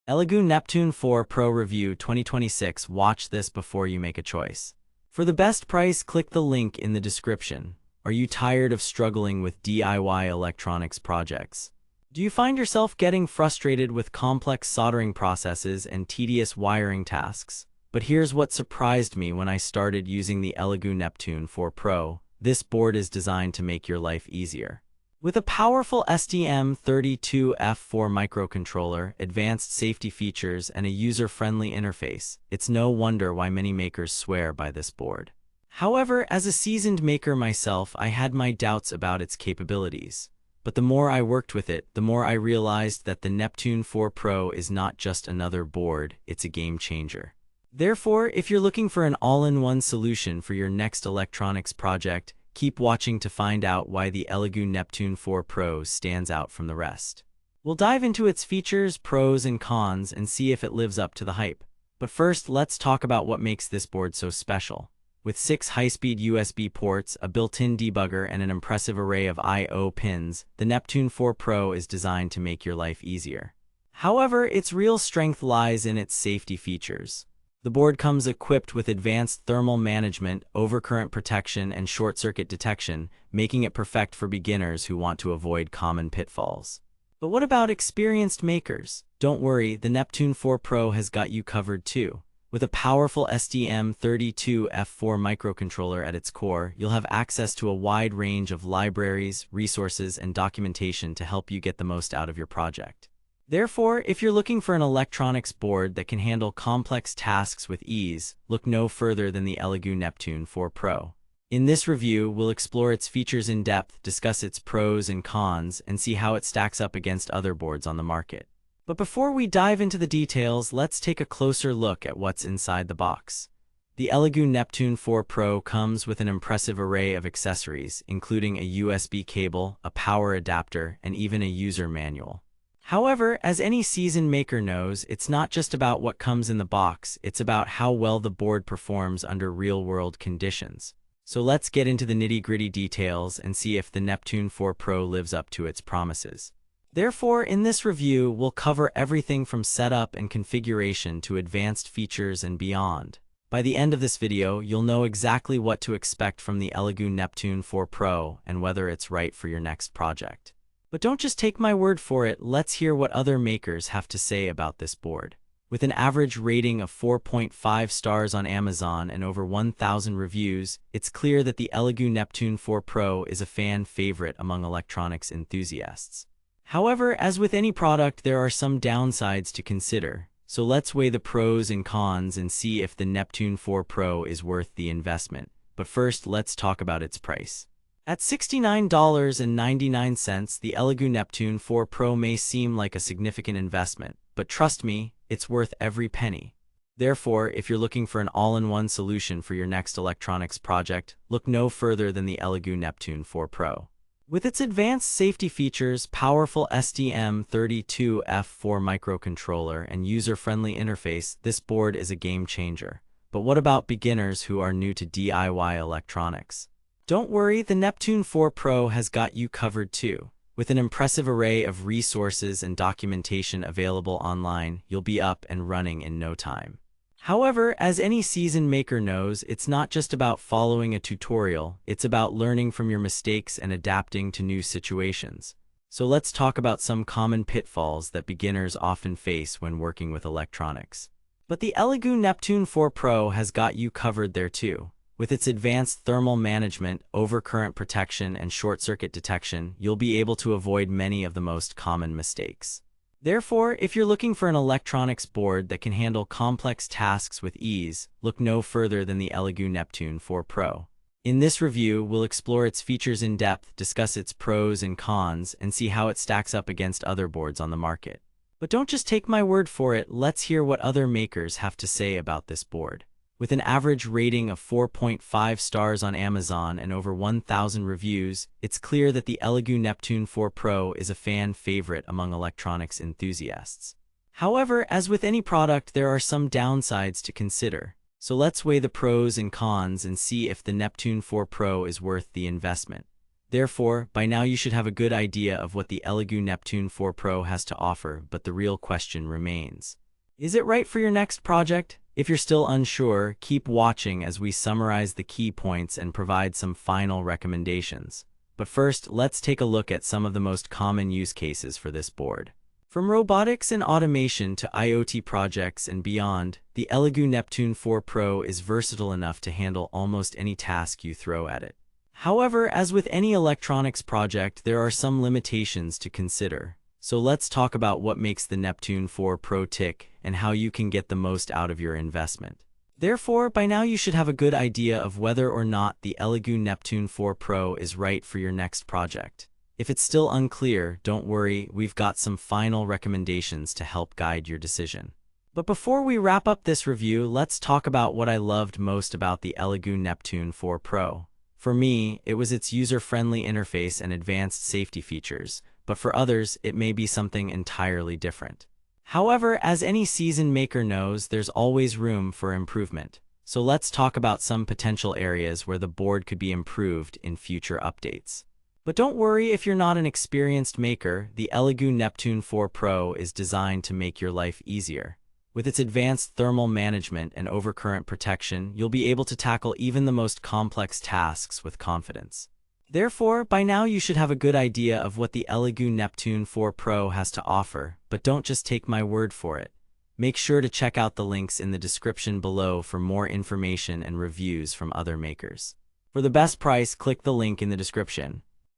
Elegoo Neptune 4 Pro Review 2026. Watch this before you make a choice. For the best price, click the link in the description. Are you tired of struggling with DIY electronics projects? Do you find yourself getting frustrated with complex soldering processes and tedious wiring tasks? But here's what surprised me when I started using the Elegoo Neptune 4 Pro. This board is designed to make your life easier. With a powerful STM32F4 microcontroller, advanced safety features, and a user-friendly interface, it's no wonder why many makers swear by this board. However, as a seasoned maker myself, I had my doubts about its capabilities. But the more I worked with it, the more I realized that the Neptune 4 Pro is not just another board, it's a game changer. Therefore, if you're looking for an all-in-one solution for your next electronics project, keep watching to find out why the Elegoo Neptune 4 Pro stands out from the rest. We'll dive into its features, pros, and cons, and see if it lives up to the hype. But first, let's talk about what makes this board so special. With 6 high-speed USB ports, a built-in debugger, and an impressive array of I/O pins, the Neptune 4 Pro is designed to make your life easier. However, its real strength lies in its safety features. The board comes equipped with advanced thermal management, overcurrent protection, and short-circuit detection, making it perfect for beginners who want to avoid common pitfalls. But what about experienced makers? Don't worry, the Neptune 4 Pro has got you covered too. With a powerful STM32F4 microcontroller at its core, you'll have access to a wide range of libraries, resources, and documentation to help you get the most out of your project. Therefore, if you're looking for an electronics board that can handle complex tasks with ease, look no further than the Elegoo Neptune 4 Pro. In this review, we'll explore its features in depth, discuss its pros and cons, and see how it stacks up against other boards on the market. But before we dive into the details, let's take a closer look at what's inside the box. The Elegoo Neptune 4 Pro comes with an impressive array of accessories, including a USB cable, a power adapter, and even a user manual. However, as any seasoned maker knows, it's not just about what comes in the box, it's about how well the board performs under real-world conditions. So let's get into the nitty-gritty details and see if the Neptune 4 Pro lives up to its promises. Therefore, in this review, we'll cover everything from setup and configuration to advanced features and beyond. By the end of this video, you'll know exactly what to expect from the Elegoo Neptune 4 Pro and whether it's right for your next project. But don't just take my word for it, let's hear what other makers have to say about this board. With an average rating of 4.5 stars on Amazon and over 1,000 reviews, it's clear that the Elegoo Neptune 4 Pro is a fan favorite among electronics enthusiasts. However, as with any product, there are some downsides to consider, so let's weigh the pros and cons and see if the Neptune 4 Pro is worth the investment. But first, let's talk about its price. At $69.99, the Elegoo Neptune 4 Pro may seem like a significant investment, but trust me, it's worth every penny. Therefore, if you're looking for an all-in-one solution for your next electronics project, look no further than the Elegoo Neptune 4 Pro. With its advanced safety features, powerful STM32F4 microcontroller, and user-friendly interface, this board is a game changer. But what about beginners who are new to DIY electronics? Don't worry, the Neptune 4 Pro has got you covered too. With an impressive array of resources and documentation available online, you'll be up and running in no time. However, as any seasoned maker knows, it's not just about following a tutorial, it's about learning from your mistakes and adapting to new situations. So let's talk about some common pitfalls that beginners often face when working with electronics. But the Elegoo Neptune 4 Pro has got you covered there too. With its advanced thermal management, overcurrent protection, and short-circuit detection, you'll be able to avoid many of the most common mistakes. Therefore, if you're looking for an electronics board that can handle complex tasks with ease, look no further than the Elegoo Neptune 4 Pro. In this review, we'll explore its features in depth, discuss its pros and cons, and see how it stacks up against other boards on the market. But don't just take my word for it, let's hear what other makers have to say about this board. With an average rating of 4.5 stars on Amazon and over 1,000 reviews, it's clear that the Elegoo Neptune 4 Pro is a fan favorite among electronics enthusiasts. However, as with any product, there are some downsides to consider. So let's weigh the pros and cons and see if the Neptune 4 Pro is worth the investment. Therefore, by now you should have a good idea of what the Elegoo Neptune 4 Pro has to offer, but the real question remains. Is it right for your next project? If you're still unsure, keep watching as we summarize the key points and provide some final recommendations. But first, let's take a look at some of the most common use cases for this board. From robotics and automation to IoT projects and beyond, the Elegoo Neptune 4 Pro is versatile enough to handle almost any task you throw at it. However, as with any electronics project, there are some limitations to consider. So let's talk about what makes the Neptune 4 Pro tick and how you can get the most out of your investment. Therefore, by now you should have a good idea of whether or not the Elegoo Neptune 4 Pro is right for your next project. If it's still unclear, don't worry, we've got some final recommendations to help guide your decision. But before we wrap up this review, let's talk about what I loved most about the Elegoo Neptune 4 Pro. For me, it was its user-friendly interface and advanced safety features, but for others, it may be something entirely different. However, as any seasoned maker knows, there's always room for improvement. So let's talk about some potential areas where the board could be improved in future updates. But don't worry if you're not an experienced maker, the Elegoo Neptune 4 Pro is designed to make your life easier. With its advanced thermal management and overcurrent protection, you'll be able to tackle even the most complex tasks with confidence. Therefore, by now you should have a good idea of what the Elegoo Neptune 4 Pro has to offer, but don't just take my word for it. Make sure to check out the links in the description below for more information and reviews from other makers. For the best price, click the link in the description.